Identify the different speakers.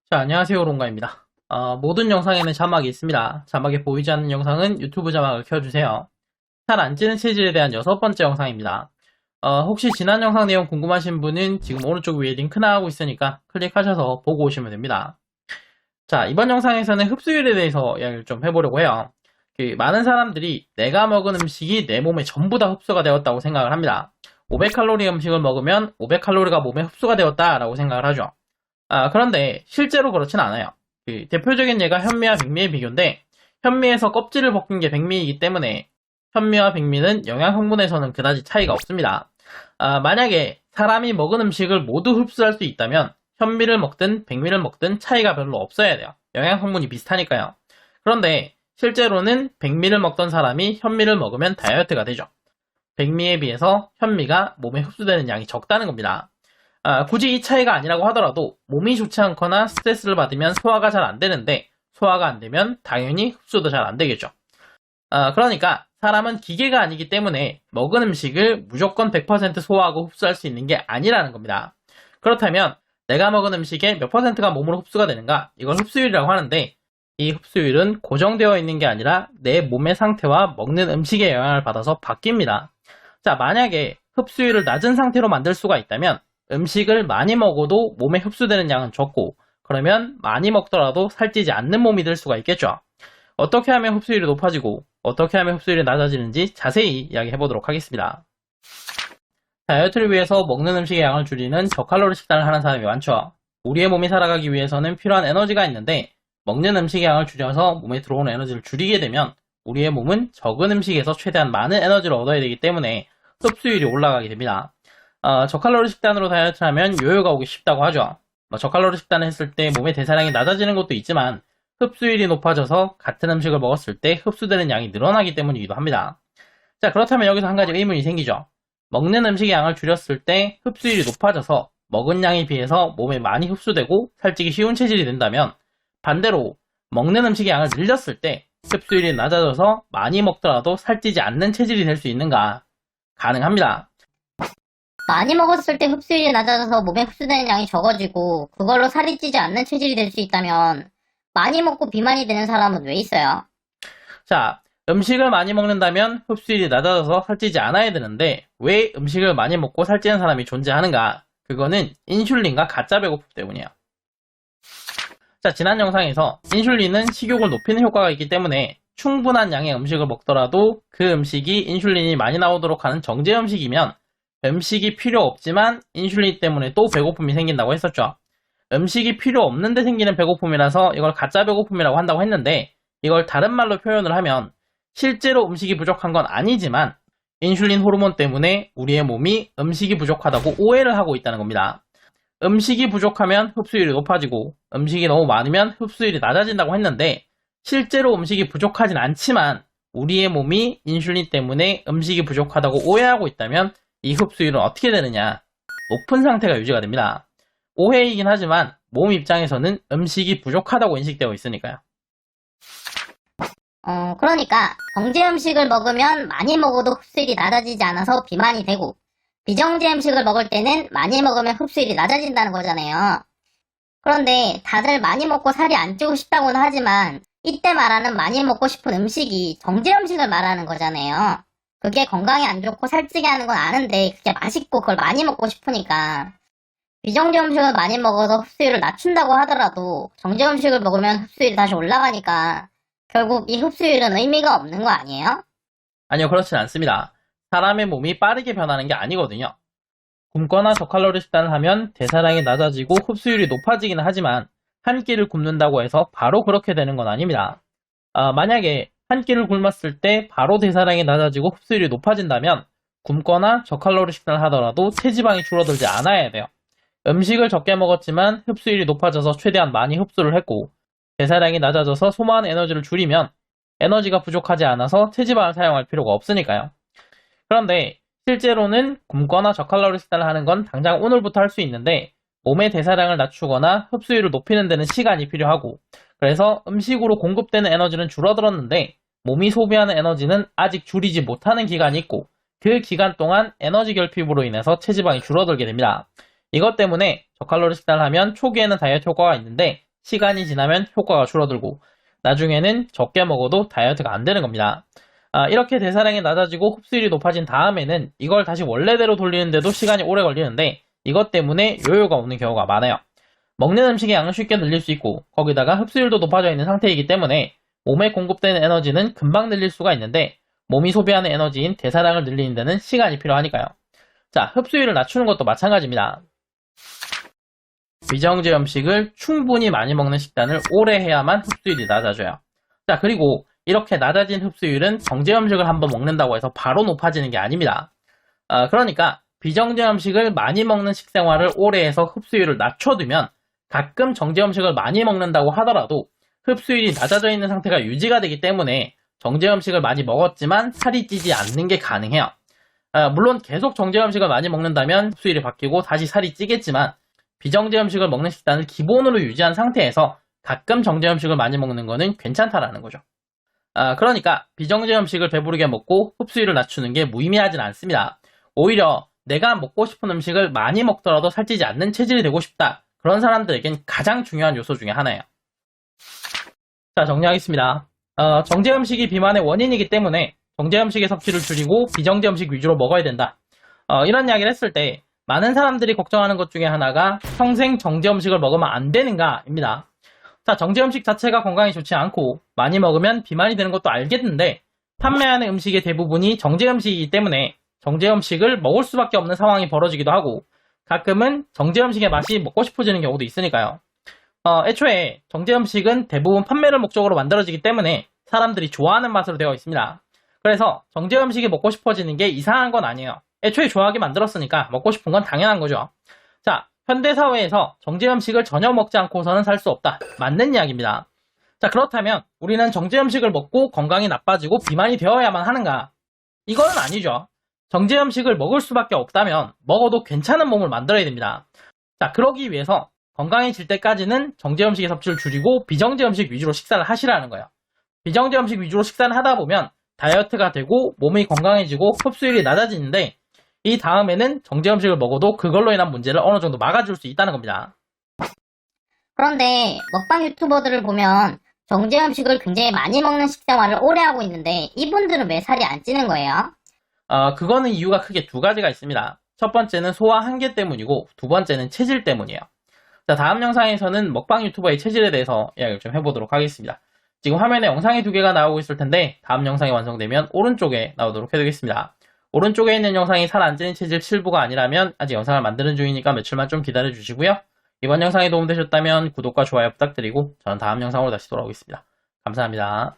Speaker 1: 자, 안녕하세요. 롱가입니다. 모든 영상에는 자막이 있습니다. 자막이 보이지 않는 영상은 유튜브 자막을 켜주세요. 살 안 찌는 체질에 대한 6번째 영상입니다. 혹시 지난 영상 내용 궁금하신 분은 지금 오른쪽 위에 링크 나가고 있으니까 클릭하셔서 보고 오시면 됩니다. 자, 이번 영상에서는 흡수율에 대해서 이야기를 좀 해보려고 해요. 많은 사람들이 내가 먹은 음식이 내 몸에 전부 다 흡수가 되었다고 생각을 합니다. 500칼로리 음식을 먹으면 500칼로리가 몸에 흡수가 되었다라고 생각을 하죠. 그런데 실제로 그렇진 않아요. 대표적인 예가 현미와 백미의 비교인데 현미에서 껍질을 벗긴 게 백미이기 때문에 현미와 백미는 영양 성분에서는 그다지 차이가 없습니다. 만약에 사람이 먹은 음식을 모두 흡수할 수 있다면 현미를 먹든 백미를 먹든 차이가 별로 없어야 돼요. 영양 성분이 비슷하니까요. 그런데 실제로는 백미를 먹던 사람이 현미를 먹으면 다이어트가 되죠. 백미에 비해서 현미가 몸에 흡수되는 양이 적다는 겁니다. 굳이 이 차이가 아니라고 하더라도 몸이 좋지 않거나 스트레스를 받으면 소화가 잘 안 되는데 소화가 안 되면 당연히 흡수도 잘 안 되겠죠. 그러니까 사람은 기계가 아니기 때문에 먹은 음식을 무조건 100% 소화하고 흡수할 수 있는 게 아니라는 겁니다. 그렇다면 내가 먹은 음식의 몇 퍼센트가 몸으로 흡수가 되는가? 이걸 흡수율이라고 하는데 이 흡수율은 고정되어 있는 게 아니라 내 몸의 상태와 먹는 음식의 영향을 받아서 바뀝니다. 자, 만약에 흡수율을 낮은 상태로 만들 수가 있다면 음식을 많이 먹어도 몸에 흡수되는 양은 적고 그러면 많이 먹더라도 살찌지 않는 몸이 될 수가 있겠죠. 어떻게 하면 흡수율이 높아지고 어떻게 하면 흡수율이 낮아지는지 자세히 이야기해 보도록 하겠습니다. 다이어트를 위해서 먹는 음식의 양을 줄이는 저칼로리 식단을 하는 사람이 많죠. 우리의 몸이 살아가기 위해서는 필요한 에너지가 있는데 먹는 음식의 양을 줄여서 몸에 들어오는 에너지를 줄이게 되면 우리의 몸은 적은 음식에서 최대한 많은 에너지를 얻어야 되기 때문에 흡수율이 올라가게 됩니다. 저칼로리 식단으로 다이어트를 하면 요요가 오기 쉽다고 하죠. 저칼로리 식단을 했을 때 몸의 대사량이 낮아지는 것도 있지만 흡수율이 높아져서 같은 음식을 먹었을 때 흡수되는 양이 늘어나기 때문이기도 합니다. 자, 그렇다면 여기서 한 가지 의문이 생기죠. 먹는 음식의 양을 줄였을 때 흡수율이 높아져서 먹은 양에 비해서 몸에 많이 흡수되고 살찌기 쉬운 체질이 된다면 반대로 먹는 음식의 양을 늘렸을 때 흡수율이 낮아져서 많이 먹더라도 살찌지 않는 체질이 될 수 있는가? 가능합니다.
Speaker 2: 많이 먹었을 때 흡수율이 낮아져서 몸에 흡수되는 양이 적어지고 그걸로 살이 찌지 않는 체질이 될 수 있다면 많이 먹고 비만이 되는 사람은 왜 있어요?
Speaker 1: 자, 음식을 많이 먹는다면 흡수율이 낮아져서 살찌지 않아야 되는데 왜 음식을 많이 먹고 살찌는 사람이 존재하는가? 그거는 인슐린과 가짜 배고픔 때문이에요. 자, 지난 영상에서 인슐린은 식욕을 높이는 효과가 있기 때문에 충분한 양의 음식을 먹더라도 그 음식이 인슐린이 많이 나오도록 하는 정제 음식이면 음식이 필요 없지만 인슐린 때문에 또 배고픔이 생긴다고 했었죠. 음식이 필요 없는데 생기는 배고픔이라서 이걸 가짜 배고픔이라고 한다고 했는데 이걸 다른 말로 표현을 하면 실제로 음식이 부족한 건 아니지만 인슐린 호르몬 때문에 우리의 몸이 음식이 부족하다고 오해를 하고 있다는 겁니다. 음식이 부족하면 흡수율이 높아지고 음식이 너무 많으면 흡수율이 낮아진다고 했는데 실제로 음식이 부족하진 않지만 우리의 몸이 인슐린 때문에 음식이 부족하다고 오해하고 있다면 이 흡수율은 어떻게 되느냐? 높은 상태가 유지가 됩니다. 오해이긴 하지만 몸 입장에서는 음식이 부족하다고 인식되어 있으니까요.
Speaker 2: 그러니까 정제 음식을 먹으면 많이 먹어도 흡수율이 낮아지지 않아서 비만이 되고 비정제 음식을 먹을 때는 많이 먹으면 흡수율이 낮아진다는 거잖아요. 그런데 다들 많이 먹고 살이 안 찌고 싶다고는 하지만 이때 말하는 많이 먹고 싶은 음식이 정제 음식을 말하는 거잖아요. 그게 건강에 안 좋고 살찌게 하는 건 아는데 그게 맛있고 그걸 많이 먹고 싶으니까 비정제 음식을 많이 먹어서 흡수율을 낮춘다고 하더라도 정제 음식을 먹으면 흡수율이 다시 올라가니까 결국 이 흡수율은 의미가 없는 거 아니에요?
Speaker 1: 아니요, 그렇진 않습니다. 사람의 몸이 빠르게 변하는 게 아니거든요. 굶거나 저칼로리 식단을 하면 대사량이 낮아지고 흡수율이 높아지기는 하지만 한 끼를 굶는다고 해서 바로 그렇게 되는 건 아닙니다. 만약에 한 끼를 굶었을 때 바로 대사량이 낮아지고 흡수율이 높아진다면 굶거나 저칼로리 식단을 하더라도 체지방이 줄어들지 않아야 돼요. 음식을 적게 먹었지만 흡수율이 높아져서 최대한 많이 흡수를 했고 대사량이 낮아져서 소모하는 에너지를 줄이면 에너지가 부족하지 않아서 체지방을 사용할 필요가 없으니까요. 그런데 실제로는 굶거나 저칼로리 식단을 하는 건 당장 오늘부터 할 수 있는데 몸의 대사량을 낮추거나 흡수율을 높이는 데는 시간이 필요하고 그래서 음식으로 공급되는 에너지는 줄어들었는데 몸이 소비하는 에너지는 아직 줄이지 못하는 기간이 있고 그 기간 동안 에너지 결핍으로 인해서 체지방이 줄어들게 됩니다. 이것 때문에 저칼로리 식단을 하면 초기에는 다이어트 효과가 있는데 시간이 지나면 효과가 줄어들고 나중에는 적게 먹어도 다이어트가 안 되는 겁니다. 이렇게 대사량이 낮아지고 흡수율이 높아진 다음에는 이걸 다시 원래대로 돌리는데도 시간이 오래 걸리는데 이것 때문에 요요가 오는 경우가 많아요. 먹는 음식의 양을 쉽게 늘릴 수 있고 거기다가 흡수율도 높아져 있는 상태이기 때문에 몸에 공급되는 에너지는 금방 늘릴 수가 있는데 몸이 소비하는 에너지인 대사량을 늘리는 데는 시간이 필요하니까요. 자, 흡수율을 낮추는 것도 마찬가지입니다. 비정제 음식을 충분히 많이 먹는 식단을 오래 해야만 흡수율이 낮아져요. 자, 그리고 이렇게 낮아진 흡수율은 정제 음식을 한번 먹는다고 해서 바로 높아지는 게 아닙니다. 그러니까 비정제 음식을 많이 먹는 식생활을 오래 해서 흡수율을 낮춰두면 가끔 정제 음식을 많이 먹는다고 하더라도 흡수율이 낮아져 있는 상태가 유지가 되기 때문에 정제 음식을 많이 먹었지만 살이 찌지 않는 게 가능해요. 물론 계속 정제 음식을 많이 먹는다면 흡수율이 바뀌고 다시 살이 찌겠지만 비정제 음식을 먹는 식단을 기본으로 유지한 상태에서 가끔 정제 음식을 많이 먹는 거는 괜찮다라는 거죠. 그러니까 비정제 음식을 배부르게 먹고 흡수율을 낮추는 게 무의미하진 않습니다. 오히려 내가 먹고 싶은 음식을 많이 먹더라도 살찌지 않는 체질이 되고 싶다. 그런 사람들에겐 가장 중요한 요소 중에 하나예요. 자, 정리하겠습니다. 정제 음식이 비만의 원인이기 때문에 정제 음식의 섭취를 줄이고 비정제 음식 위주로 먹어야 된다. 이런 이야기를 했을 때 많은 사람들이 걱정하는 것 중에 하나가 평생 정제 음식을 먹으면 안 되는가입니다. 자, 정제 음식 자체가 건강에 좋지 않고 많이 먹으면 비만이 되는 것도 알겠는데 판매하는 음식의 대부분이 정제 음식이기 때문에 정제 음식을 먹을 수밖에 없는 상황이 벌어지기도 하고 가끔은 정제 음식의 맛이 먹고 싶어지는 경우도 있으니까요. 애초에 정제 음식은 대부분 판매를 목적으로 만들어지기 때문에 사람들이 좋아하는 맛으로 되어 있습니다. 그래서 정제 음식이 먹고 싶어지는 게 이상한 건 아니에요. 애초에 좋아하게 만들었으니까 먹고 싶은 건 당연한 거죠. 자, 현대사회에서 정제 음식을 전혀 먹지 않고서는 살 수 없다. 맞는 이야기입니다. 자, 그렇다면 우리는 정제 음식을 먹고 건강이 나빠지고 비만이 되어야만 하는가? 이거는 아니죠. 정제 음식을 먹을 수밖에 없다면 먹어도 괜찮은 몸을 만들어야 됩니다. 자, 그러기 위해서 건강해질 때까지는 정제 음식의 섭취를 줄이고 비정제 음식 위주로 식사를 하시라는 거예요. 비정제 음식 위주로 식사를 하다 보면 다이어트가 되고 몸이 건강해지고 흡수율이 낮아지는데 이 다음에는 정제 음식을 먹어도 그걸로 인한 문제를 어느 정도 막아줄 수 있다는 겁니다.
Speaker 2: 그런데 먹방 유튜버들을 보면 정제 음식을 굉장히 많이 먹는 식생활을 오래 하고 있는데 이분들은 왜 살이 안 찌는 거예요?
Speaker 1: 그거는 이유가 크게 두 가지가 있습니다. 첫 번째는 소화 한계 때문이고 두 번째는 체질 때문이에요. 자, 다음 영상에서는 먹방 유튜버의 체질에 대해서 이야기를 좀 해보도록 하겠습니다. 지금 화면에 영상이 두 개가 나오고 있을 텐데 다음 영상이 완성되면 오른쪽에 나오도록 해두겠습니다. 오른쪽에 있는 영상이 살 안 찌는 체질 7부가 아니라면 아직 영상을 만드는 중이니까 며칠만 좀 기다려 주시고요. 이번 영상이 도움되셨다면 구독과 좋아요 부탁드리고 저는 다음 영상으로 다시 돌아오겠습니다. 감사합니다.